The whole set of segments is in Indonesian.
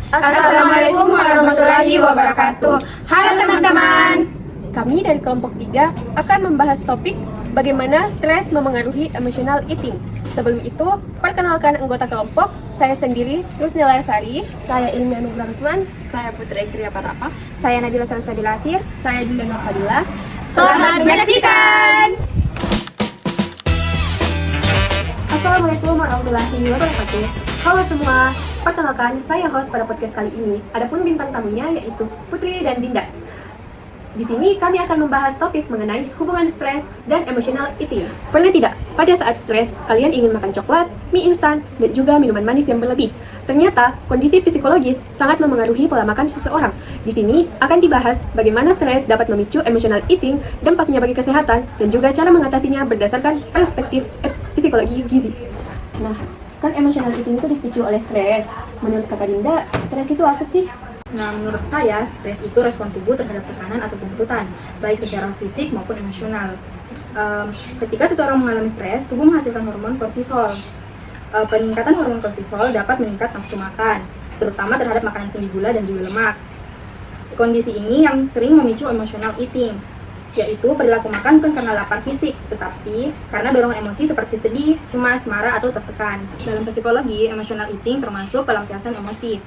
Assalamualaikum warahmatullahi wabarakatuh. Halo teman-teman. Kami dari kelompok 3 akan membahas topik bagaimana stres memengaruhi emotional eating. Sebelum itu, perkenalkan anggota kelompok. Saya sendiri, Rusnila Sari. Saya Ilmi Anugrah Rusman. Saya Putri Kriya Patapa. Saya Nabila Salsabila Asir. Saya Juliana Fadila. Selamat menyaksikan. Assalamualaikum warahmatullahi wabarakatuh. Halo semua, perkenalkan saya host pada podcast kali ini. Adapun bintang tamunya yaitu Putri dan Dinda. Di sini kami akan membahas topik mengenai hubungan stres dan emotional eating. Pernah tidak, pada saat stres, kalian ingin makan coklat, mie instan, dan juga minuman manis yang berlebih? Ternyata, kondisi psikologis sangat memengaruhi pola makan seseorang. Di sini akan dibahas bagaimana stres dapat memicu emotional eating, dampaknya bagi kesehatan, dan juga cara mengatasinya berdasarkan perspektif psikologi gizi. Nah, kan emotional eating itu dipicu oleh stres. Menurut Kakak Dinda, stres itu apa sih? Nah, menurut saya, stres itu respon tubuh terhadap tekanan atau tuntutan, baik secara fisik maupun emosional. Ketika seseorang mengalami stres, tubuh menghasilkan hormon kortisol. Peningkatan hormon kortisol dapat meningkat nafsu makan, terutama terhadap makanan tinggi gula dan juga lemak. Kondisi ini yang sering memicu emotional eating, yaitu perilaku makan bukan karena lapar fisik, tetapi karena dorongan emosi seperti sedih, cemas, marah, atau tertekan. Dalam psikologi, emotional eating termasuk pelampiasan emosi.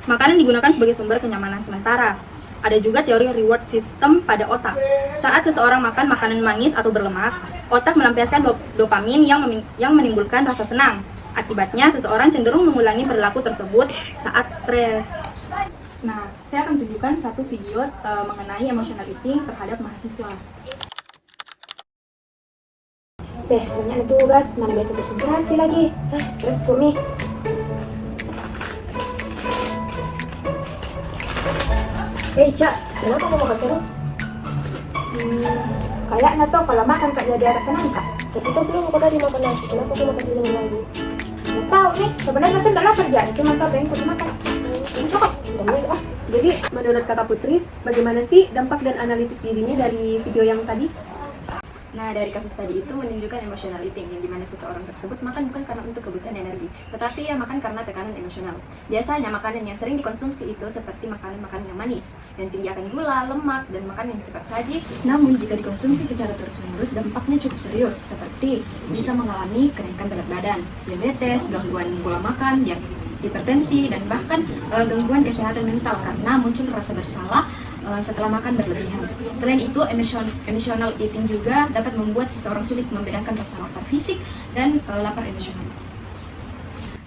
Makanan digunakan sebagai sumber kenyamanan sementara. Ada juga teori reward system pada otak. Saat seseorang makan makanan manis atau berlemak, otak melampiaskan dopamin yang menimbulkan rasa senang. Akibatnya, seseorang cenderung mengulangi perilaku tersebut saat stres. Nah, saya akan tunjukkan satu video mengenai emotional eating terhadap mahasiswa. Banyak tugas, mana besok konsentrasi lagi. Stres tuh nih. Hei Cak, kenapa kamu makan terus? Kayaknya tuh kalau makan kak jadi ada tenang kak. Tapi tahu selalu kau tadi makan nasi, kenapa kamu makan dulu lagi? Nggak tahu nih, sebenarnya tuh nggak lapar jadi cuma tahu pengen kudu makan. Cukup, udah. Jadi, menurut Kakak Putri, bagaimana sih dampak dan analisis gizinya dari video yang tadi? Nah, dari kasus tadi itu menunjukkan emotional eating, yang dimana seseorang tersebut makan bukan karena untuk kebutuhan energi, tetapi ia makan karena tekanan emosional. Biasanya makanan yang sering dikonsumsi itu seperti makanan-makanan yang manis, yang tinggi akan gula, lemak, dan makanan yang cepat saji. Namun jika dikonsumsi secara terus-menerus, dampaknya cukup serius, seperti bisa mengalami kenaikan berat badan, diabetes, gangguan pola makan, hipertensi, dan bahkan gangguan kesehatan mental karena muncul rasa bersalah setelah makan berlebihan. Selain itu, emotional eating juga dapat membuat seseorang sulit membedakan rasa lapar fisik dan lapar emosional.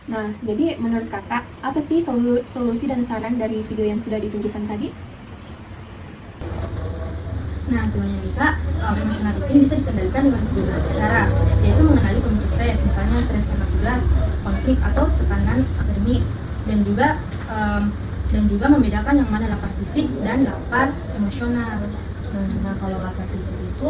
Nah, jadi menurut Kakak, apa sih solusi dan saran dari video yang sudah ditunjukkan tadi? Nah, sebenarnya Mika, emotional eating bisa dikendalikan dengan beberapa cara, yaitu mengenali pemicu stres, misalnya stres karena tugas, konflik, atau tekanan akademik, dan juga membedakan yang mana lapar fisik dan lapar emosional. Nah, kalau lapar fisik itu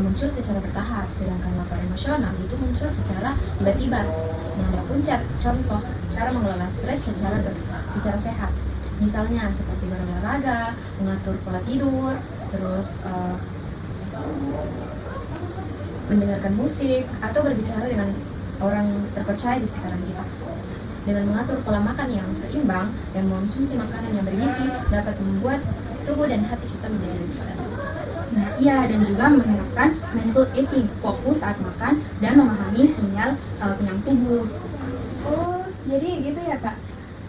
muncul secara bertahap, sedangkan lapar emosional itu muncul secara tiba-tiba. Nah, ada pun contoh cara mengelola stres secara sehat. Misalnya seperti berolahraga, mengatur pola tidur, terus mendengarkan musik, atau berbicara dengan orang terpercaya di sekitaran kita. Dengan mengatur pola makan yang seimbang dan mengonsumsi makanan yang bergizi dapat membuat tubuh dan hati kita menjadi lebih stabil. Nah, iya, dan juga menerapkan mindful eating, fokus saat makan, dan memahami sinyal kenyang tubuh. Oh, jadi gitu ya Kak?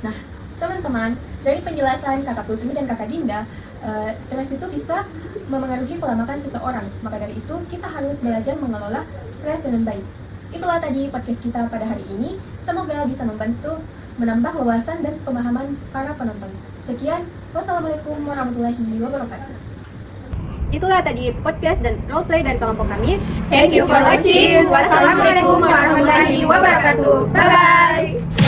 Nah, teman-teman, dari penjelasan Kakak Putri dan Kakak Dinda, stres itu bisa memengaruhi pola makan seseorang. Maka dari itu, kita harus belajar mengelola stres dengan baik. Itulah tadi podcast kita pada hari ini. Semoga bisa membantu menambah wawasan dan pemahaman para penonton. Sekian, wassalamualaikum warahmatullahi wabarakatuh. Itulah tadi podcast dan roleplay dari kelompok kami. Thank you for watching. Wassalamualaikum warahmatullahi wabarakatuh. Bye bye.